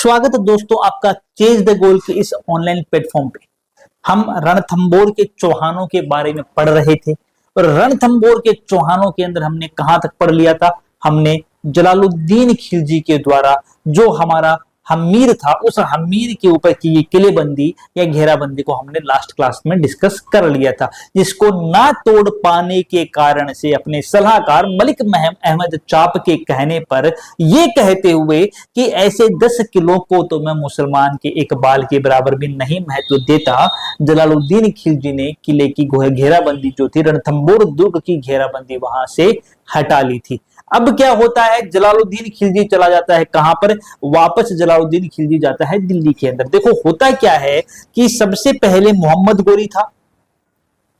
स्वागत है दोस्तों आपका चेज द गोल के इस ऑनलाइन प्लेटफॉर्म पे। हम रणथंबोर के चौहानों के बारे में पढ़ रहे थे और रणथंबोर के चौहानों के अंदर हमने कहां तक पढ़ लिया था। हमने जलालुद्दीन खिलजी के द्वारा जो हमारा हमीर था उस हमीर के ऊपर की ये किलेबंदी या घेराबंदी को हमने लास्ट क्लास में डिस्कस कर लिया था, जिसको ना तोड़ पाने के कारण से अपने सलाहकार मलिक अहमद चाप के कहने पर ये कहते हुए कि ऐसे 10 किलो को तो मैं मुसलमान के एक बाल के बराबर भी नहीं महत्व देता, जलालुद्दीन खिलजी ने किले की घेराबंदी जो थी रणथंबोर दुर्ग की घेराबंदी वहां से हटा ली थी। अब क्या होता है, जलालुद्दीन खिलजी चला जाता है कहां पर, वापस जलालुद्दीन खिलजी जाता है दिल्ली के अंदर। देखो होता क्या है कि सबसे पहले मोहम्मद गोरी था,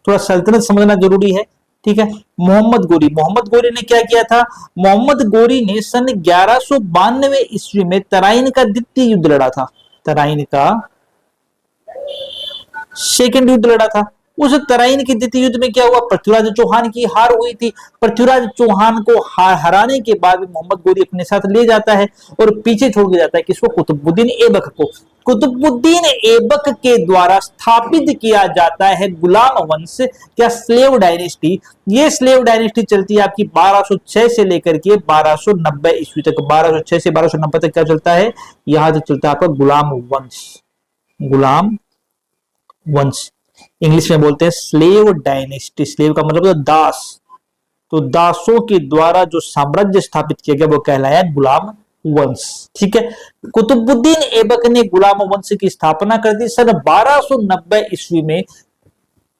थोड़ा सल्तनत समझना जरूरी है, ठीक है। मोहम्मद गोरी ने क्या किया था, मोहम्मद गोरी ने सन 1192 ईस्वी में तराइन का द्वितीय युद्ध लड़ा था, तराइन का सेकंड युद्ध लड़ा था। उस तराइन के द्वितीय युद्ध में क्या हुआ, पृथ्वीराज चौहान की हार हुई थी। पृथ्वीराज चौहान को हराने के बाद मोहम्मद गोरी अपने साथ ले जाता है और पीछे छोड़ के जाता है किसको, कुतुबुद्दीन ऐबक को। कुतुबुद्दीन ऐबक के द्वारा स्थापित किया जाता है गुलाम वंश या स्लेव डायनेस्टी। ये स्लेव डायनेस्टी चलती है आपकी 1206 से लेकर के 1290 ईस्वी तक। 1206 से 1290 तक क्या चलता है, यहां तक चलता है आपका गुलाम वंश। गुलाम वंश इंग्लिश में बोलते हैं स्लेव डायनेस्टी। स्लेव का मतलब है दास, तो दासों के द्वारा जो साम्राज्य स्थापित किया गया वो कहलाया गुलाम वंश, ठीक है। कुतुबुद्दीन ऐबक ने गुलाम वंश की स्थापना कर दी। सन 1290 ईस्वी में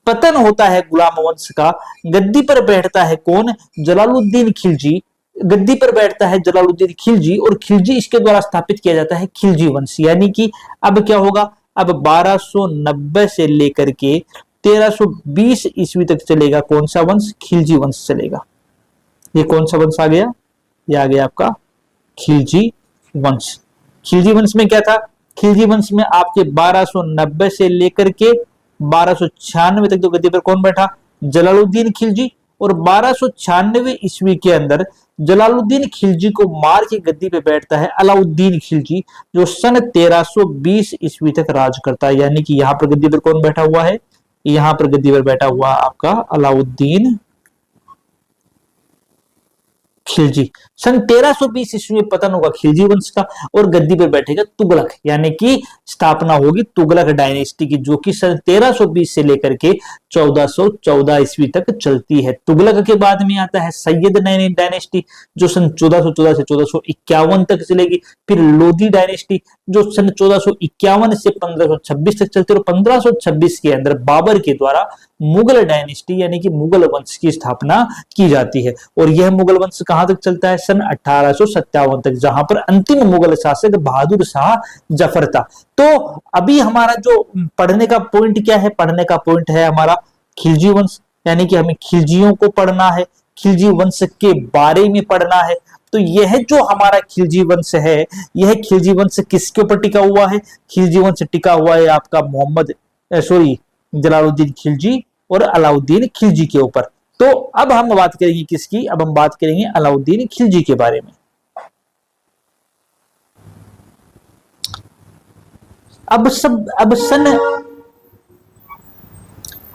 पतन होता है गुलाम वंश का। गद्दी पर बैठता है कौन, जलालुद्दीन खिलजी। गद्दी पर बैठता है जलालुद्दीन खिलजी और खिलजी इसके द्वारा स्थापित किया जाता है खिलजी वंश। यानी कि अब क्या होगा, अब 1290 से लेकर के 1320 ईस्वी तक चलेगा कौन सा वंश, खिलजी वंश चलेगा। ये कौन सा वंश आ गया, ये आ गया आपका खिलजी वंश। खिलजी वंश में क्या था, खिलजी वंश में आपके 1290 से लेकर के 1296 तक तो गद्दी पर कौन बैठा, जलालुद्दीन खिलजी। और 1296 ईस्वी के अंदर जलालुद्दीन खिलजी को मार के गद्दी पे बैठता है अलाउद्दीन खिलजी, जो सन 1320 ईस्वी तक राज करता है। यानी कि यहां पर गद्दी पर कौन बैठा हुआ है, यहां पर गद्दी पर बैठा हुआ आपका अलाउद्दीन खिलजी। सन 1320 ईस्वी में पतन होगा खिलजी वंश का और गद्दी पर बैठेगा तुगलक, यानी कि स्थापना होगी तुगलक डायनेस्टी की, जो कि सन 1320 से लेकर के 1414 ईस्वी तक चलती है। तुगलक के बाद में आता है सैयद डायनेस्टी, जो सन 1414 से 1451 तक चलेगी। फिर लोधी डायनेस्टी जो सन 1451 से 1526 तक चलती है। और 1526 के अंदर बाबर के द्वारा मुगल डायनेस्टी यानी कि मुगल वंश की स्थापना की जाती है। और यह मुगल वंश कहां तक चलता है, सन 1857 तक, जहां पर अंतिम मुगल शासक बहादुर शाह जफर था। तो अभी हमारा जो पढ़ने का पॉइंट क्या है, पढ़ने का पॉइंट है हमारा खिलजी वंश, यानी कि हमें खिलजियों को पढ़ना है, खिलजी वंश के बारे में पढ़ना है। तो यह जो हमारा खिलजी वंश है, यह खिलजी वंश किसके ऊपर टिका हुआ है, खिलजी वंश टिका हुआ है आपका जलालुद्दीन खिलजी और अलाउद्दीन खिलजी के ऊपर। तो अब हम बात करेंगे किसकी, अब हम बात करेंगे अलाउद्दीन खिलजी के बारे में। अब सन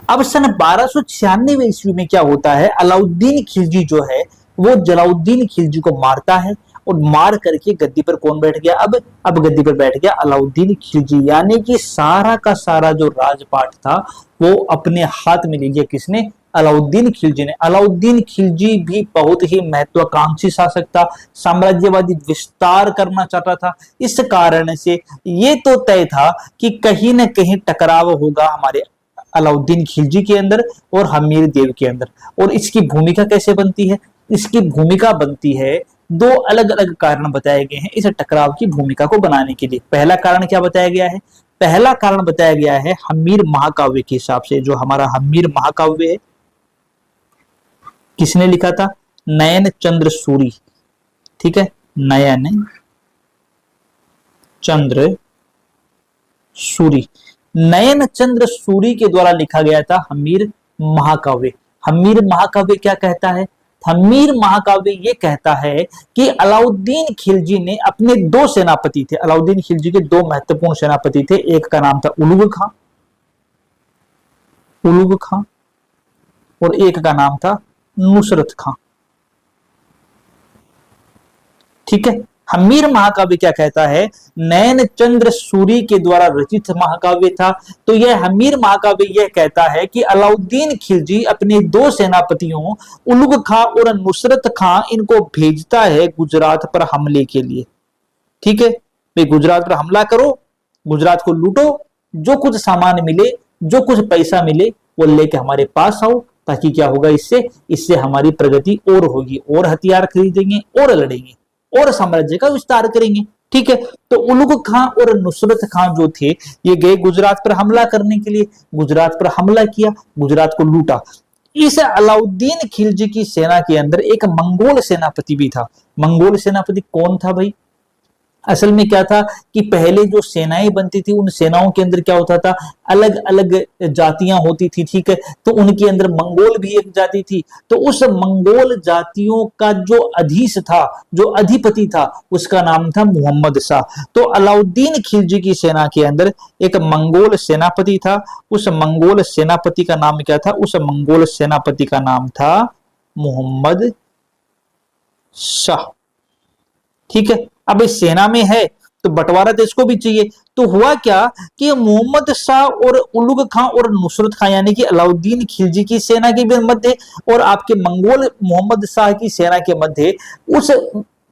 1296 ईस्वी में क्या होता है, अलाउद्दीन खिलजी जो है वो जलालुद्दीन खिलजी को मारता है और मार करके गद्दी पर कौन बैठ गया, अब गद्दी पर बैठ गया अलाउद्दीन खिलजी। यानी कि सारा का सारा जो राजपाट था वो अपने हाथ में ले लिया किसने, अलाउद्दीन खिलजी ने। अलाउद्दीन खिलजी भी बहुत ही महत्वाकांक्षी शासक था, साम्राज्यवादी विस्तार करना चाहता था। इस कारण से ये तो तय था कि कहीं ना कहीं टकराव होगा हमारे अलाउद्दीन खिलजी के अंदर और हमीर देव के अंदर। और इसकी भूमिका कैसे बनती है, इसकी भूमिका बनती है, दो अलग अलग कारण बताए गए हैं इस टकराव की भूमिका को बनाने के लिए। पहला कारण क्या बताया गया है, पहला कारण बताया गया है हमीर महाकाव्य के हिसाब से। जो हमारा हमीर महाकाव्य है किसने लिखा था, नयन चंद्र सूरी, ठीक है, नयन चंद्र सूरी, नयन चंद्र सूरी के द्वारा लिखा गया था हमीर महाकाव्य। हमीर महाकाव्य क्या कहता है, हम्मीर महाकाव्य ये कहता है कि अलाउद्दीन खिलजी ने अपने दो सेनापति थे, अलाउद्दीन खिलजी के दो महत्वपूर्ण सेनापति थे, एक का नाम था उलुग खां और एक का नाम था नुसरत खां। ठीक है, हम्मीर महाकाव्य क्या कहता है, नयन चंद्र सूरी के द्वारा रचित महाकाव्य था। तो यह हम्मीर महाकाव्य यह कहता है कि अलाउद्दीन खिलजी अपने दो सेनापतियों उलुग खां और नुसरत खां इनको भेजता है गुजरात पर हमले के लिए। ठीक है, भाई गुजरात पर हमला करो, गुजरात को लूटो, जो कुछ सामान मिले, जो कुछ पैसा मिले वो लेके हमारे पास आओ, ताकि क्या होगा, इससे हमारी प्रगति और होगी, और हथियार खरीदेंगे और लड़ेंगे और साम्राज्य का विस्तार करेंगे। ठीक है, तो उलुग खां और नुसरत खां जो थे ये गए गुजरात पर हमला करने के लिए, गुजरात पर हमला किया, गुजरात को लूटा। इस अलाउद्दीन खिलजी की सेना के अंदर एक मंगोल सेनापति भी था। मंगोल सेनापति कौन था भाई, असल में क्या था कि पहले जो सेनाएं बनती थी उन सेनाओं के अंदर क्या होता था, अलग अलग जातियां होती थी। ठीक है, तो उनके अंदर मंगोल भी एक जाति थी। तो उस मंगोल जातियों का जो अधीश था, जो अधिपति था, उसका नाम था मोहम्मद शाह। तो अलाउद्दीन खिलजी की सेना के अंदर एक मंगोल सेनापति था। उस मंगोल सेनापति का नाम क्या था, उस मंगोल सेनापति का नाम था मोहम्मद शाह। ठीक है, अब इस सेना में है तो बंटवारा तो इसको भी चाहिए। तो हुआ क्या कि मोहम्मद शाह और उलुग खां और नुसरत खां यानी कि अलाउद्दीन खिलजी की सेना के मध्य और आपके मंगोल मोहम्मद शाह की सेना के मध्य उस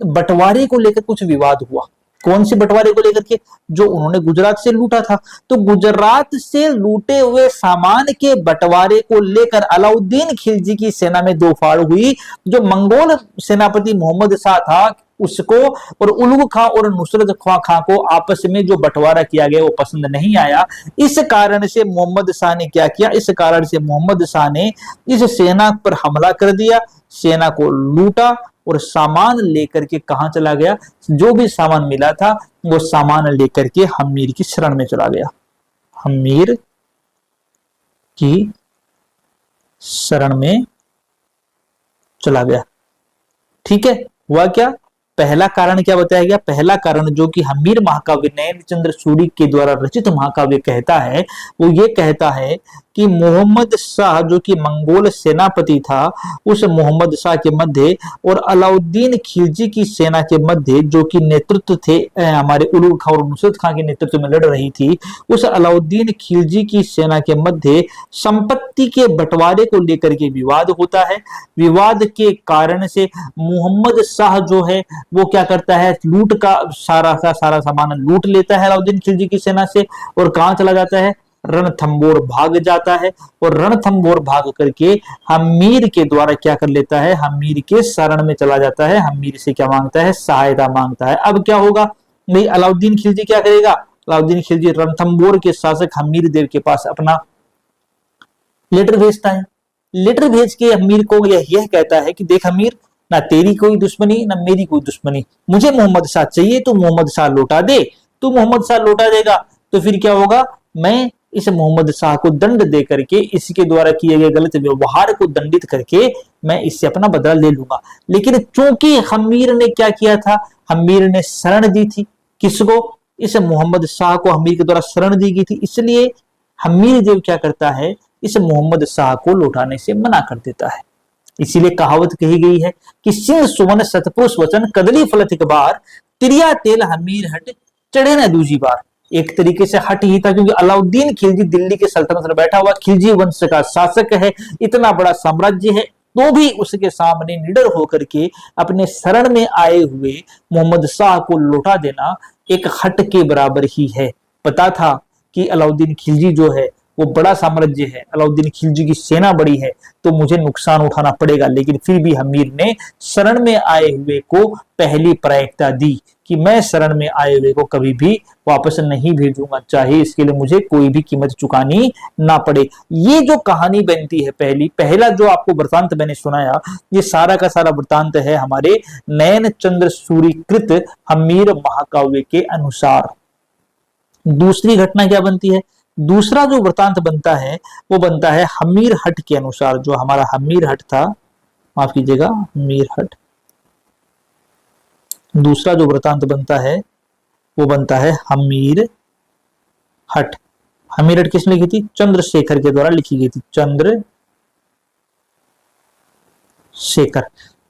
बंटवारे को लेकर कुछ विवाद हुआ। कौन से बंटवारे को लेकर के, जो उन्होंने गुजरात से लूटा था। तो गुजरात से लूटे हुए सामान के बंटवारे को लेकर अलाउद्दीन खिलजी की सेना में दो फाड़ हुई। जो मंगोल सेनापति मोहम्मद शाह था उसको और उलुग खां और नुसरत खां को आपस में जो बंटवारा किया गया वो पसंद नहीं आया। इस कारण से मोहम्मद शाह ने क्या किया, इस कारण से मोहम्मद शाह ने इस सेना पर हमला कर दिया, सेना को लूटा और सामान लेकर के कहां चला गया, जो भी सामान मिला था वो सामान लेकर के हम्मीर की शरण में चला गया, हम्मीर की शरण में चला गया। ठीक है, हुआ क्या, पहला कारण क्या बताया गया, पहला कारण जो कि हम्मीर महाकाव्य नयन चंद्र सूरी के द्वारा रचित महाकाव्य कहता है वो ये कहता है कि मोहम्मद शाह जो कि मंगोल सेनापति था, उस मोहम्मद शाह के मध्य और अलाउद्दीन खिलजी की सेना के मध्य जो कि नेतृत्व थे हमारे उलुग खां और नुसरत खां के नेतृत्व में लड़ रही थी, उस अलाउद्दीन खिलजी की सेना के मध्य संपत्ति के बंटवारे को लेकर के विवाद होता है। विवाद के कारण से मोहम्मद शाह जो है वो क्या करता है, लूट का सारा सामान लूट लेता है अलाउद्दीन खिलजी की सेना से और कहां चला जाता है, रणथंबोर भाग जाता है और रणथंबोर भाग करके हम्मीर के द्वारा क्या कर लेता है, हम्मीर के शरण में चला जाता है, हम्मीर से क्या मांगता है, सहायता मांगता है। अब क्या होगा, नहीं अलाउद्दीन खिलजी क्या करेगा, अलाउद्दीन खिलजी रणथंबोर के शासक हम्मीर देव के पास अपना लेटर भेजता है। लेटर भेज के हम्मीर को यह कहता है कि देख हम्मीर, ना तेरी कोई दुश्मनी ना मेरी कोई दुश्मनी, मुझे मोहम्मद शाह चाहिए, तू मोहम्मद शाह लौटा दे। तू मोहम्मद शाह लौटा देगा तो फिर क्या होगा, मैं इस मोहम्मद शाह को दंड दे करके इसके द्वारा किए गए गलत व्यवहार को दंडित करके मैं इससे अपना बदला ले लूंगा। लेकिन चूंकि हम्मीर ने क्या किया था, हम्मीर ने शरण दी थी, किसको, इस मोहम्मद शाह को हम्मीर के द्वारा शरण दी गई थी, इसलिए हम्मीर देव क्या करता है, इस मोहम्मद शाह को लौटाने से मना कर देता है। इसीलिए कहावत कही गई है कि सिंह सुमन सतपुरुष वचन कदली फलत एक बार, तिरिया तेल हमीर हट चढ़े न दूजी बार। एक तरीके से हट ही था क्योंकि अलाउद्दीन खिलजी दिल्ली के सल्तनत में बैठा हुआ खिलजी वंश का शासक है, इतना बड़ा साम्राज्य है, तो भी उसके सामने निडर होकर के अपने शरण में आए हुए मोहम्मद शाह को लौटा देना एक हट के बराबर ही है। पता था कि अलाउद्दीन खिलजी जो है वो बड़ा साम्राज्य है, अलाउद्दीन खिलजी की सेना बड़ी है, तो मुझे नुकसान उठाना पड़ेगा, लेकिन फिर भी हमीर ने शरण में आए हुए को पहली प्रायिकता दी कि मैं शरण में आए हुए को कभी भी वापस नहीं भेजूंगा, चाहे इसके लिए मुझे कोई भी कीमत चुकानी ना पड़े। ये जो कहानी बनती है, पहला जो आपको वृतांत मैंने सुनाया, ये सारा का सारा वृतांत है हमारे नयन चंद्र सूरीकृत हमीर महाकाव्य के अनुसार। दूसरी घटना क्या बनती है, दूसरा जो वृतांत बनता है वो बनता है हमीर हट के अनुसार। जो हमारा हमीर हट था माफ कीजिएगा, मीरहट। दूसरा जो वृतांत बनता है वो बनता है हमीर हट। हमीर हट किसने लिखी थी? चंद्रशेखर के द्वारा लिखी गई थी, चंद्रशेखर।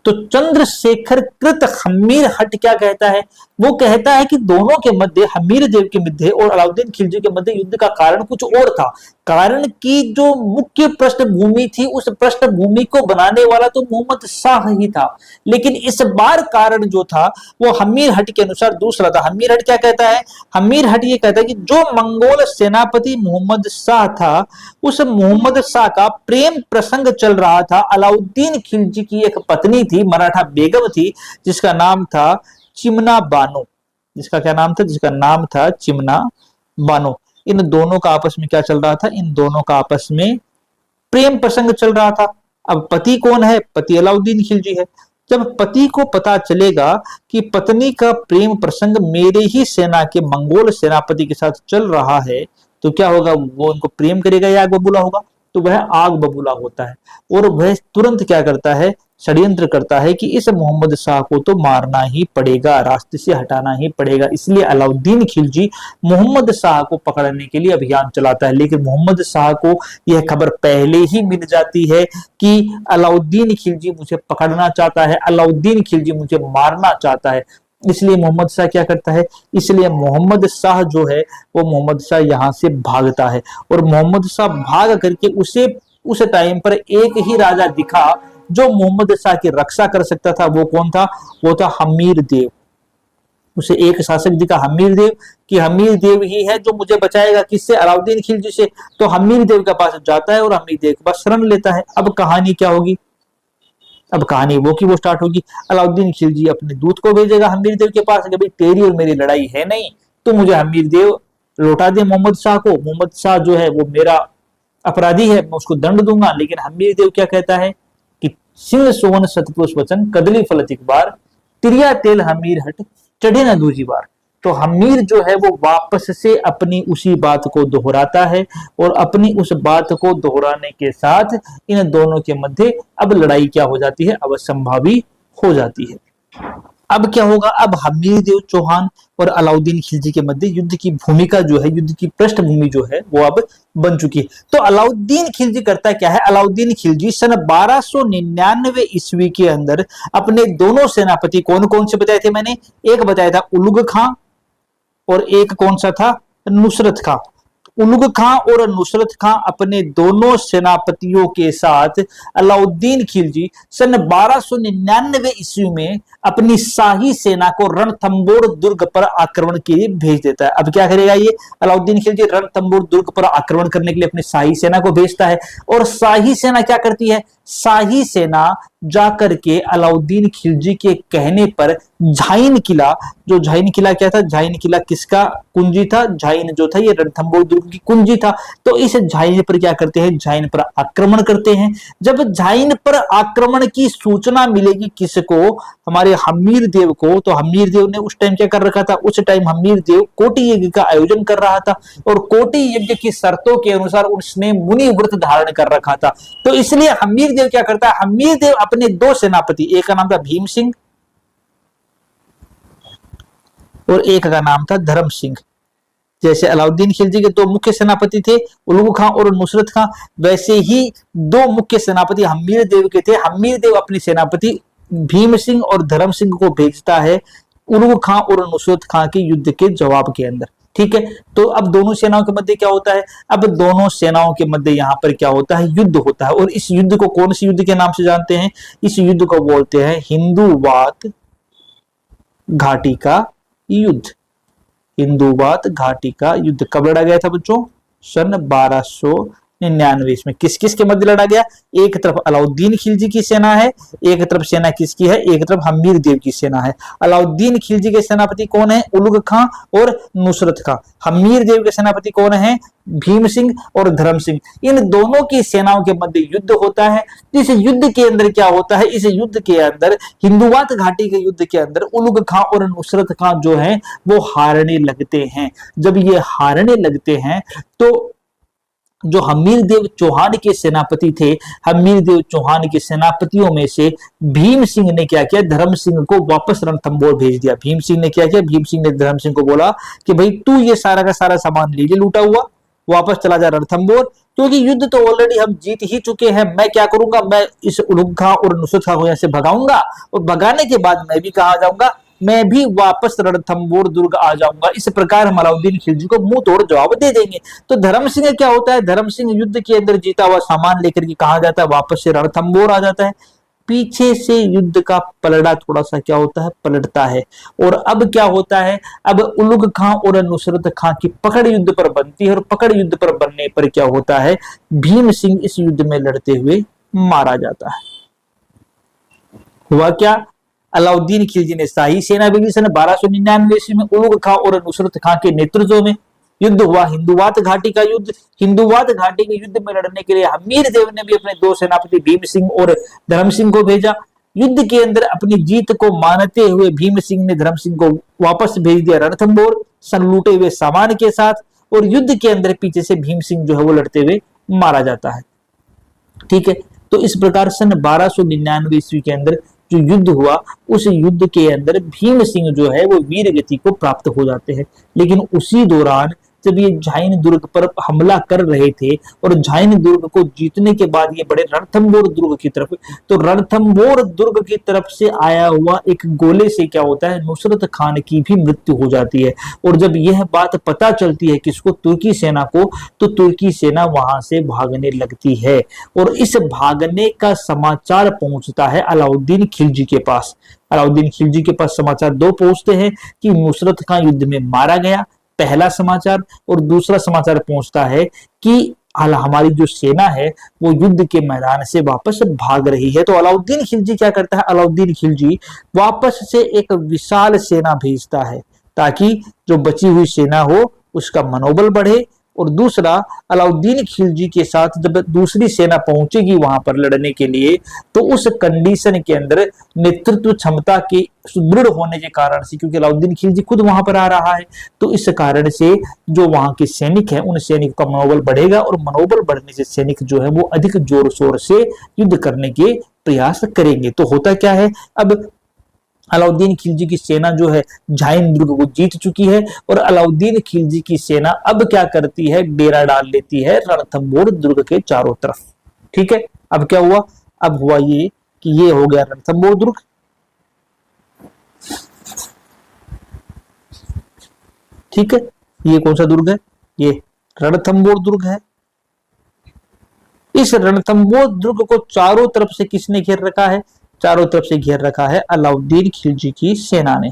तो चंद्रशेखर कृत हमीर हट क्या कहता है? वो कहता है कि दोनों के मध्य, हमीर देव के मध्य और अलाउद्दीन खिलजी के मध्य युद्ध का कारण कुछ और था। कारण की जो मुख्य पृष्ठभूमि थी, उस पृष्ठभूमि को बनाने वाला तो मोहम्मद शाह ही था, लेकिन इस बार कारण जो था वो हमीर हट के अनुसार दूसरा था। हमीर हट क्या कहता है? हमीर हट ये कहता है कि जो मंगोल सेनापति मोहम्मद शाह था, उस मोहम्मद शाह का प्रेम प्रसंग चल रहा था अलाउद्दीन खिलजी की एक पत्नी थी, मराठा बेगम थी, जिसका नाम था चिमना बानो। जिसका क्या नाम था? जिसका नाम था चिमना बानो। इन दोनों का आपस में क्या चल रहा था? इन दोनों का आपस में प्रेम प्रसंग चल रहा था। अब पति कौन है? पति अलाउद्दीन खिलजी है। जब पति को पता चलेगा कि पत्नी का प्रेम प्रसंग मेरे ही सेना के मंगोल सेनापति के साथ चल रहा है, तो क्या होगा? वो उनको प्रेम करेगा या आग बबूला होगा? तो वह आग बबूला होता है और वह तुरंत क्या करता है? षड्यंत्र करता है कि इस मोहम्मद शाह को तो मारना ही पड़ेगा, रास्ते से हटाना ही पड़ेगा। इसलिए अलाउद्दीन खिलजी मोहम्मद शाह को पकड़ने के लिए अभियान चलाता है। लेकिन मोहम्मद शाह को यह खबर पहले ही मिल जाती है कि अलाउद्दीन खिलजी मुझे पकड़ना चाहता है, अलाउद्दीन खिलजी मुझे मारना चाहता है। इसलिए मोहम्मद शाह क्या करता है? इसलिए मोहम्मद शाह जो है वो मोहम्मद शाह यहां से भागता है और मोहम्मद शाह भाग करके उस टाइम पर एक ही राजा दिखा जो मोहम्मद शाह की रक्षा कर सकता था। वो कौन था? वो था हमीर देव। उसे एक शासक दिखा हमीर देव कि हमीर देव ही है जो मुझे बचाएगा, किससे? अलाउद्दीन खिलजी से। तो हमीर देव के पास जाता है और हमीर देव के पास शरण लेता है। अब कहानी क्या होगी? अब कहानी वो की वो स्टार्ट होगी। अलाउद्दीन खिलजी अपने दूत को भेजेगा हमीर देव के पास कि भाई तेरी और मेरी लड़ाई है नहीं, तो मुझे हमीर देव लौटा दे मोहम्मद शाह को। मोहम्मद शाह जो है वो मेरा अपराधी है, मैं उसको दंड दूंगा। लेकिन हमीर देव क्या कहता है कि सिंह सोवन सतपुरुष वचन कदली फलत एक बार, तिरिया तेल हमीर हट चढ़े न दूजी बार। तो हमीर जो है वो वापस से अपनी उसी बात को दोहराता है और अपनी उस बात को दोहराने के साथ इन दोनों के मध्य अब लड़ाई क्या हो जाती है? अब असंभावी हो जाती है। अब क्या होगा? अब हमीर देव चौहान और अलाउद्दीन खिलजी के मध्य युद्ध की भूमिका जो है, युद्ध की पृष्ठभूमि जो है वो अब बन चुकी है। तो अलाउद्दीन खिलजी करता क्या है? अलाउद्दीन खिलजी सन 1299 ईस्वी के अंदर अपने दोनों सेनापति, कौन कौन से बताए थे मैंने? एक बताया था उलुग खां और एक कौन सा था? नुसरत खां। उलुग खां और नुसरत खां अपने दोनों सेनापतियों के साथ अलाउद्दीन खिलजी सन 1299 ईस्वी में अपनी शाही सेना को रणथंबोर दुर्ग पर आक्रमण के लिए भेज देता है। अब क्या करेगा ये अलाउद्दीन खिलजी? रणथंबोर दुर्ग पर आक्रमण करने के लिए अपनी शाही सेना को भेजता है। और शाही सेना क्या करती है? शाही सेना जाकर के अलाउद्दीन खिलजी के कहने पर झाइन किला, जो झाइन किला क्या था? झाइन किला किसका कुंजी था? झाइन जो था ये रणथंबोर दुर्ग की कुंजी था। तो इस झाइन पर क्या करते हैं? झाइन पर आक्रमण करते हैं। जब झाइन पर आक्रमण की सूचना मिलेगी किसको? हमारे हमीर देव को। तो हमीर देव ने उस टाइम क्या कर रखा था? उस टाइम हमीर देव कोटि यज्ञ का आयोजन कर रहा था और कोटि यज्ञ की शर्तों के अनुसार उसने मुनि व्रत धारण कर रखा था। तो इसलिए हमीर देव क्या करता है? हमीर देव अपने दो सेनापति, एक का नाम था भीम सिंह और एक का नाम था धर्म सिंह। जैसे अलाउद्दीन खिलजी के दो मुख्य सेनापति थे उलुग खां और नुसरत खां, वैसे ही दो मुख्य सेनापति हमीर देव के थे। हमीर देव अपनी सेनापति भीम सिंह और धर्म सिंह को भेजता है उलुग खां और नुसरत खां के युद्ध के जवाब के अंदर। ठीक है, तो अब दोनों सेनाओं के मध्य क्या होता है? अब दोनों सेनाओं के मध्य यहां पर क्या होता है? युद्ध होता है। और इस युद्ध को कौन सी युद्ध के नाम से जानते हैं? इस युद्ध को बोलते हैं हिंदूवात घाटी का युद्ध। हिंदूवात घाटी का युद्ध कब लड़ा गया था बच्चों? सन 1299 में। किस किस के मध्य लड़ा गया? एक तरफ अलाउद्दीन खिलजी की सेना है, एक तरफ सेना किसकी है? एक तरफ हमीर देव की सेना है। अलाउद्दीन खिलजी के सेनापति कौन है? उलुग खां और नुसरत खां। हमीर देव के सेनापति कौन है? भीम सिंह और धर्म सिंह। इन दोनों की सेनाओं के मध्य युद्ध होता है। इस युद्ध के अंदर क्या होता है? इस युद्ध के अंदर, हिंदूवात घाटी के युद्ध के अंदर उलुग खां और नुसरत खां जो है वो हारने लगते हैं। जब ये हारने लगते हैं तो जो हमीर देव चौहान के सेनापति थे, हमीर देव चौहान के सेनापतियों में से भीम सिंह ने क्या किया, धर्म सिंह को वापस रणथंभौर भेज दिया। भीम सिंह ने क्या किया, भीम सिंह ने धर्म सिंह को बोला कि भाई तू ये सारा का सारा सामान ले ले लूटा हुआ, वापस चला जा रणथंभौर, क्योंकि युद्ध तो ऑलरेडी हम जीत ही चुके हैं। मैं क्या करूंगा, मैं इस उलुग खां और नुसरत खां को यहाँ से भगाऊंगा और भगाने के बाद मैं भी कहा जाऊंगा, मैं भी वापस रणथंभौर दुर्ग आ जाऊंगा। इस प्रकार हम अलाउद्दीन खिलजी को मुंह तोड़ जवाब दे देंगे। तो धर्म सिंह क्या होता है, धर्म सिंह युद्ध के अंदर जीता हुआ सामान लेकर के कहा जाता है वापस से रणथंभौर आ जाता है। पीछे से युद्ध का पलड़ा थोड़ा सा क्या होता है, पलटता है। और अब क्या होता है, अब उलुग खां और नुसरत खां की पकड़ युद्ध पर बनती है और पकड़ युद्ध पर बनने पर क्या होता है, भीम सिंह इस युद्ध में लड़ते हुए मारा जाता है। हुआ क्या, अलाउद्दीन खिलजी ने शाही सेना भेजी सन 1299 ईस्वी में। उलुग खां और नुसरत खां के नेतृत्व में युद्ध हुआ, हिंदुवात घाटी का युद्ध। हिंदुवात घाटी के युद्ध में लड़ने के लिए हमीर देव ने भी अपने दो सेनापति भीम सिंह और धर्म सिंह को भेजा। युद्ध के अंदर अपनी जीत को मानते हुए भीम सिंह ने धर्म सिंह को वापस भेज दिया रणथंभौर सन लूटे हुए सामान के साथ, और युद्ध के अंदर पीछे से भीम सिंह जो है वो लड़ते हुए मारा जाता है। ठीक है, तो इस प्रकार सन 1299 ईस्वी के अंदर जो युद्ध हुआ, उस युद्ध के अंदर भीम सिंह जो है वो वीर गति को प्राप्त हो जाते हैं। लेकिन उसी दौरान जब ये झाइन दुर्ग पर हमला कर रहे थे और झाइन दुर्ग को जीतने के बाद ये बड़े रणथंभौर दुर्ग की तरफ, तो रणथंभौर दुर्ग की तरफ से आया हुआ एक गोले से क्या होता है, नुसरत खान की भी मृत्यु हो जाती है। और जब यह बात पता चलती है किसको, तुर्की सेना को, तो तुर्की सेना वहां से भागने लगती है। और इस भागने का समाचार पहुंचता है अलाउद्दीन खिलजी के पास। अलाउद्दीन खिलजी के पास समाचार दो पहुंचते हैं कि नुसरत खान युद्ध में मारा गया, पहला समाचार, और दूसरा समाचार पहुंचता है कि हमारी जो सेना है वो युद्ध के मैदान से वापस भाग रही है। तो अलाउद्दीन खिलजी क्या करता है, अलाउद्दीन खिलजी वापस से एक विशाल सेना भेजता है ताकि जो बची हुई सेना हो उसका मनोबल बढ़े। और दूसरा, अलाउद्दीन खिलजी के साथ जब दूसरी सेना पहुंचेगी वहां पर लड़ने के लिए, तो उस कंडीशन के अंदर नेतृत्व क्षमता के सुदृढ़ होने के कारण से, क्योंकि अलाउद्दीन खिलजी खुद वहां पर आ रहा है, तो इस कारण से जो वहां के सैनिक हैं उन सैनिकों का मनोबल बढ़ेगा, और मनोबल बढ़ने से सैनिक जो है वो अधिक जोर शोर से युद्ध करने के प्रयास करेंगे। तो होता क्या है, अब अलाउद्दीन खिलजी की सेना जो है झाइन दुर्ग को जीत चुकी है, और अलाउद्दीन खिलजी की सेना अब क्या करती है, डेरा डाल लेती है रणथंभौर दुर्ग के चारों तरफ। ठीक है, अब क्या हुआ, अब हुआ ये कि ये हो गया रणथंभौर दुर्ग। ठीक है, ये कौन सा दुर्ग है, ये रणथंभौर दुर्ग है। इस रणथंभौर दुर्ग को चारों तरफ से किसने घेर रखा है, चारों तरफ से घेर रखा है अलाउद्दीन खिलजी की सेना ने।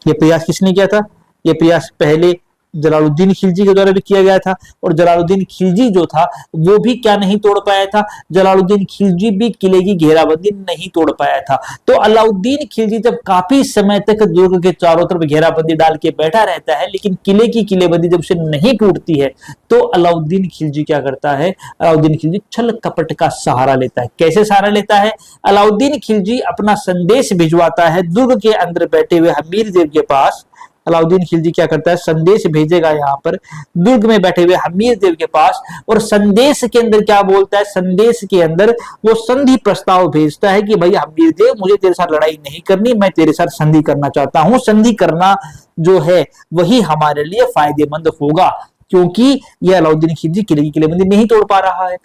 यह प्रयास किसने किया था, यह प्रयास पहले जलालुद्दीन खिलजी के द्वारा भी किया गया था, और जलालुद्दीन खिलजी जो था वो भी क्या नहीं तोड़ पाया था, जलालुद्दीन खिलजी भी किले की घेराबंदी नहीं तोड़ पाया था। तो अलाउद्दीन खिलजी जब काफी समय तक दुर्ग के चारों तरफ घेराबंदी डाल के बैठा रहता है, लेकिन किले की किलेबंदी जब से नहीं टूटती है, तो अलाउद्दीन खिलजी क्या करता है, अलाउद्दीन खिलजी छल कपट का सहारा लेता है। कैसे सहारा लेता है, अलाउद्दीन खिलजी अपना संदेश भिजवाता है दुर्ग के अंदर बैठे हुए हमीर देव के पास। अलाउद्दीन खिलजी क्या करता है, संदेश भेजेगा यहाँ पर दुर्ग में बैठे हुए हमीर देव के पास, और संदेश के अंदर क्या बोलता है, संदेश के अंदर वो संधि प्रस्ताव भेजता है कि भाई हमीर देव, मुझे तेरे साथ लड़ाई नहीं करनी, मैं तेरे साथ संधि करना चाहता हूं। संधि करना जो है वही हमारे लिए फायदेमंद होगा, क्योंकि यह अलाउद्दीन खिलजी किले की किलेबंदी नहीं तोड़ पा रहा है।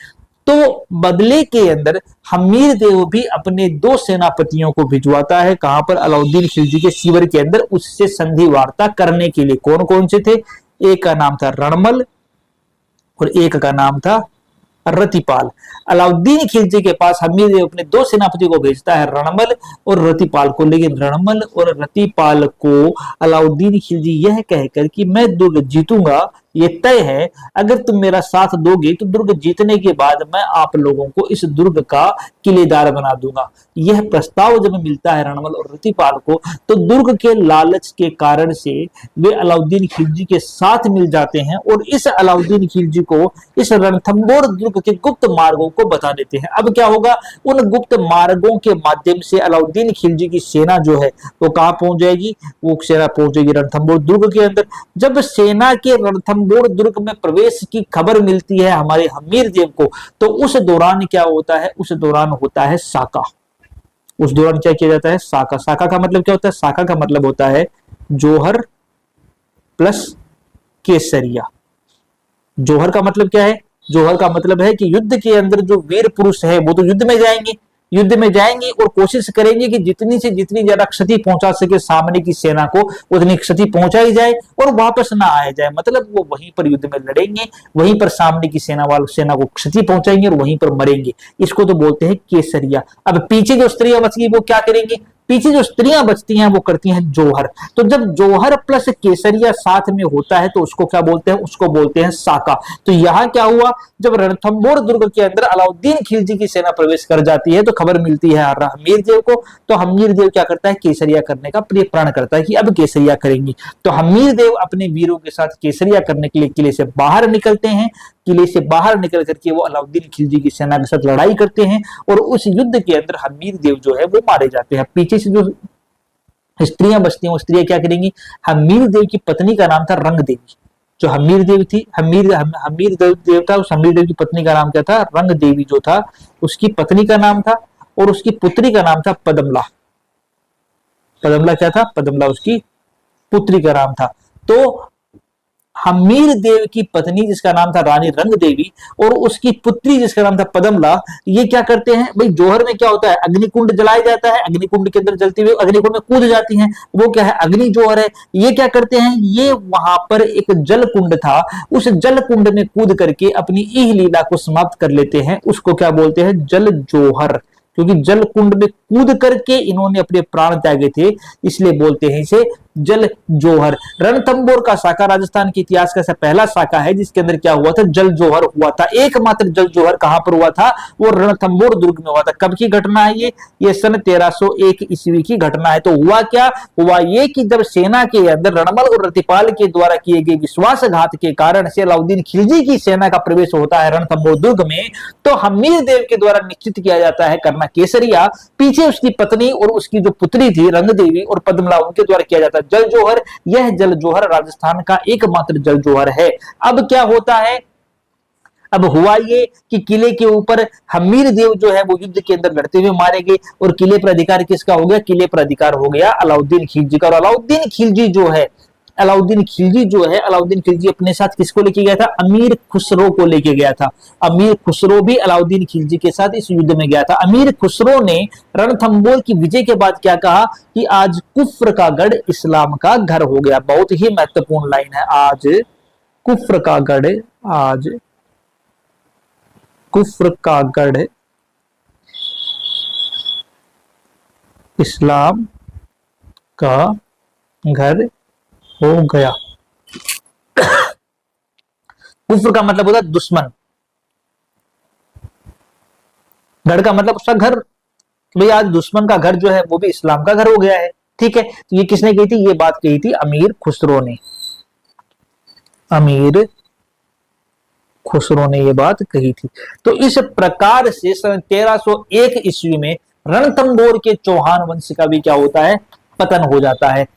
तो बदले के अंदर हमीर देव भी अपने दो सेनापतियों को भिजवाता है, कहां पर, अलाउद्दीन खिलजी के शिविर के अंदर, उससे संधि वार्ता करने के लिए। कौन कौन से थे, एक का नाम था रणमल और एक का नाम था रतिपाल। अलाउद्दीन खिलजी के पास हमीर देव अपने दो सेनापति को भेजता है, रणमल और रतिपाल को। लेकिन रणमल और रतिपाल को अलाउद्दीन खिलजी यह कहकर कि मैं दुर्ग जीतूंगा, ये तय है, अगर तुम मेरा साथ दोगे तो दुर्ग जीतने के बाद मैं आप लोगों को इस दुर्ग का किलेदार बना दूंगा। यह प्रस्ताव जब मिलता है रणमल और रतिपाल को, तो दुर्ग के लालच के कारण से वे अलाउद्दीन खिलजी के साथ मिल जाते हैं, और इस अलाउद्दीन खिलजी को इस रणथंभौर दुर्ग के गुप्त मार्गों को बता देते हैं। अब क्या होगा, उन गुप्त मार्गों के माध्यम से अलाउद्दीन खिलजी की सेना जो है वो कहां पहुंच जाएगी, वो सेना पहुंचेगी रणथंभौर दुर्ग के अंदर। जब सेना के रणथंभौर रणथंबोर दुर्ग में प्रवेश की खबर मिलती है हमारे हमीर देव को, तो उस दौरान क्या होता है, उस दौरान होता है साका। उस दौरान क्या किया जाता है, साका। साका का मतलब क्या होता है, साका का मतलब होता है जौहर प्लस केसरिया। जौहर का मतलब क्या है, जौहर का मतलब है कि युद्ध के अंदर जो वीर पुरुष है वो तो युद्ध में जाएंगे, युद्ध में जाएंगे और कोशिश करेंगे कि जितनी से जितनी ज्यादा क्षति पहुंचा सके सामने की सेना को, उतनी क्षति पहुंचाई जाए और वापस ना आया जाए। मतलब वो वहीं पर युद्ध में लड़ेंगे, वहीं पर सामने की सेना को क्षति पहुंचाएंगे और वहीं पर मरेंगे। इसको तो बोलते हैं केसरिया। अब पीछे जो स्त्रियां बच गई वो क्या करेंगे, पीछे जो स्त्रियां बचती हैं वो करती हैं जौहर। तो जब जौहर प्लस केसरिया साथ में होता है तो उसको क्या बोलते हैं, उसको बोलते हैं साका। तो यहां क्या हुआ, जब रणथंबोर दुर्ग के अंदर अलाउद्दीन खिलजी की सेना प्रवेश कर जाती है तो खबर मिलती है हमीर देव को। तो हमीर देव क्या करता है, केसरिया करने का प्रण करता है कि अब केसरिया करेंगे। तो हमीर देव अपने वीरों के साथ केसरिया करने के लिए किले से बाहर निकलते हैं। किले से बाहर निकल करके वो अलाउद्दीन खिलजी की सेना के साथ लड़ाई करते हैं और उस युद्ध के अंदर हमीर देव जो है वो मारे जाते हैं। पीछे से जो स्त्रियां बचती हैं वो स्त्रियां क्या करेंगी, हमीर देव की पत्नी का नाम था रंग देवी। जो हमीर देव थी, हमीर देव था, उस हमीर देव की पत्नी का नाम क्या था, रंग देवी जो था उसकी पत्नी का नाम था, और उसकी पुत्री का नाम था पदमला। पदमला क्या था, पदमला उसकी पुत्री का नाम था। तो हमीर देव की पत्नी जिसका नाम था रानी रंग देवी और उसकी पुत्री जिसका नाम था पदमला, ये क्या करते हैं भाई, जौहर में क्या होता है, अग्निकुंड जलाया जाता है, अग्निकुंड के अंदर जलते हुए अग्निकुंड में कूद जाती हैं, वो क्या है, अग्नि जौहर है। ये क्या करते हैं, ये वहां पर एक जल कुंड था, उस जल कुंड में कूद करके अपनी इह लीला को समाप्त कर लेते हैं। उसको क्या बोलते हैं, जल जौहर। क्योंकि जल कुंड में कूद करके इन्होंने अपने प्राण त्यागे थे, इसलिए बोलते हैं इसे जल जौहर। रणथंबोर का साका राजस्थान के इतिहास का ऐसा पहला साका है जिसके अंदर क्या हुआ था, जल जौहर हुआ था। एकमात्र जल जौहर कहां पर हुआ था, वो रणथंबोर दुर्ग में हुआ था। कब की घटना है ये सन 1301 ईस्वी की घटना है। तो हुआ क्या, हुआ ये कि जब सेना के अंदर रणमल और रतिपाल के द्वारा किए गए विश्वासघात के कारण से अलाउद्दीन खिलजी की सेना का प्रवेश होता है रणथंबोर दुर्ग में, तो हमीर देव के द्वारा निश्चित किया जाता है करना केसरिया। पीछे उसकी पत्नी और उसकी जो पुत्री थी रंग देवी और पद्मला, उनके द्वारा किया जाता है जल जौहर। यह जल जौहर राजस्थान का एकमात्र जल जौहर है। अब क्या होता है, अब हुआ ये कि किले के ऊपर हमीर देव जो है वो युद्ध के अंदर लड़ते हुए मारे गए और किले पर अधिकार किसका हो गया, किले पर अधिकार हो गया अलाउद्दीन खिलजी का। और अलाउद्दीन खिलजी जो है, अलाउद्दीन खिलजी अपने साथ किसको लेके गया था, अमीर खुसरो को लेके गया था। अमीर खुसरो भी अलाउद्दीन खिलजी के साथ इस युद्ध में गया था। अमीर खुसरो ने रणथंबोर की विजय के बाद क्या कहा कि आज कुफ्र का गढ़ इस्लाम का घर हो गया। बहुत ही महत्वपूर्ण लाइन है, आज कुफ्र का गढ़, आज कुफ्र का गढ़ इस्लाम का घर हो गया। कुफ्र का मतलब होता है दुश्मन, घर का मतलब उसका घर, भाई आज दुश्मन का घर जो है वो भी इस्लाम का घर हो गया है। ठीक है, तो ये किसने कही थी, ये बात कही थी अमीर खुसरो ने। अमीर खुसरो ने ये बात कही थी। तो इस प्रकार से सन 1301 ईस्वी में रणथंबोर के चौहान वंश का भी क्या होता है, पतन हो जाता है।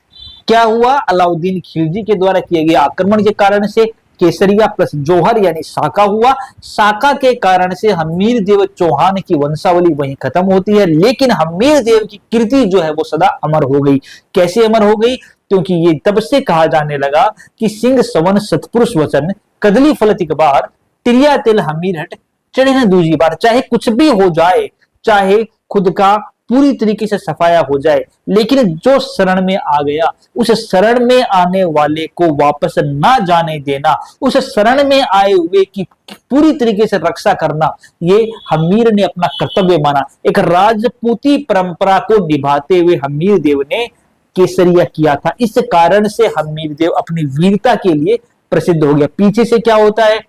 क्या हुआ, अलाउद्दीन खिलजी के द्वारा किए गए आक्रमण के कारण से केसरिया प्लस जौहर यानी साका हुआ। साका के कारण से हमीर देव चौहान की वंशावली वहीं खत्म होती है, लेकिन हमीर देव की कीर्ति जो है वो सदा अमर हो गई। कैसे अमर हो गई, क्योंकि ये तब से कहा जाने लगा कि सिंह सवन सतपुरुष वचन कदली फलत इकबार तिरिया तिल हमीर हट चढ़े न दूजी बार। चाहे कुछ भी हो जाए, चाहे खुद का पूरी तरीके से सफाया हो जाए, लेकिन जो शरण में आ गया उस शरण में आने वाले को वापस ना जाने देना, उस शरण में आए हुए की पूरी तरीके से रक्षा करना, ये हमीर ने अपना कर्तव्य माना। एक राजपूती परंपरा को निभाते हुए हमीर देव ने केसरिया किया था। इस कारण से हमीर देव अपनी वीरता के लिए प्रसिद्ध हो गया। पीछे से क्या होता है,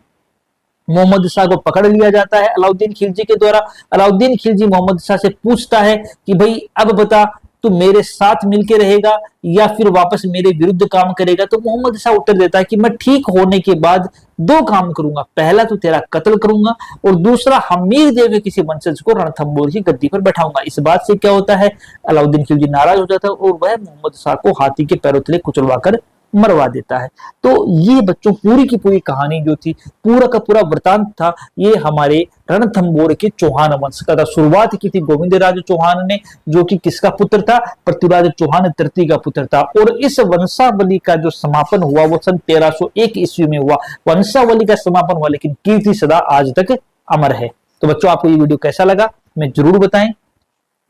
मोहम्मद शाह को पकड़ लिया जाता है अलाउद्दीन खिलजी के द्वारा। अलाउद्दीन खिलजी मोहम्मद शाह से पूछता है कि भाई अब बता, तू मेरे साथ मिलके रहेगा या फिर वापस मेरे विरुद्ध काम करेगा। तो मोहम्मद शाह उत्तर देता है कि मैं ठीक होने के बाद दो काम करूंगा, पहला तो तेरा कत्ल करूंगा और दूसरा हमीर देव के किसी वंशज को रणथंबोर की गद्दी पर बैठाऊंगा। इस बात से क्या होता है, अलाउद्दीन खिलजी नाराज हो जाता है और वह मोहम्मद शाह को हाथी के पैरों तले कुचलवा कर मरवा देता है। तो ये बच्चों पूरी की पूरी कहानी जो थी, पूरा का पूरा वृतांत था, ये हमारे रणथंभौर के चौहान वंश का था। शुरुआत की थी गोविंदराज चौहान ने, जो कि किसका पुत्र था, पृथ्वीराज चौहान तृतीय का पुत्र था। और इस वंशावली का जो समापन हुआ वो सन 1301 ईस्वी में हुआ। वंशावली का समापन हुआ, लेकिन कीर्ति सदा आज तक अमर है। तो बच्चों, आपको ये वीडियो कैसा लगा हमें जरूर बताएं,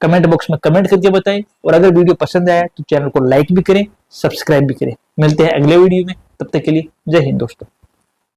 कमेंट बॉक्स में कमेंट करके बताएं। और अगर वीडियो पसंद आया तो चैनल को लाइक भी करें, सब्सक्राइब भी करें। मिलते हैं अगले वीडियो में, तब तक के लिए जय हिंद दोस्तों।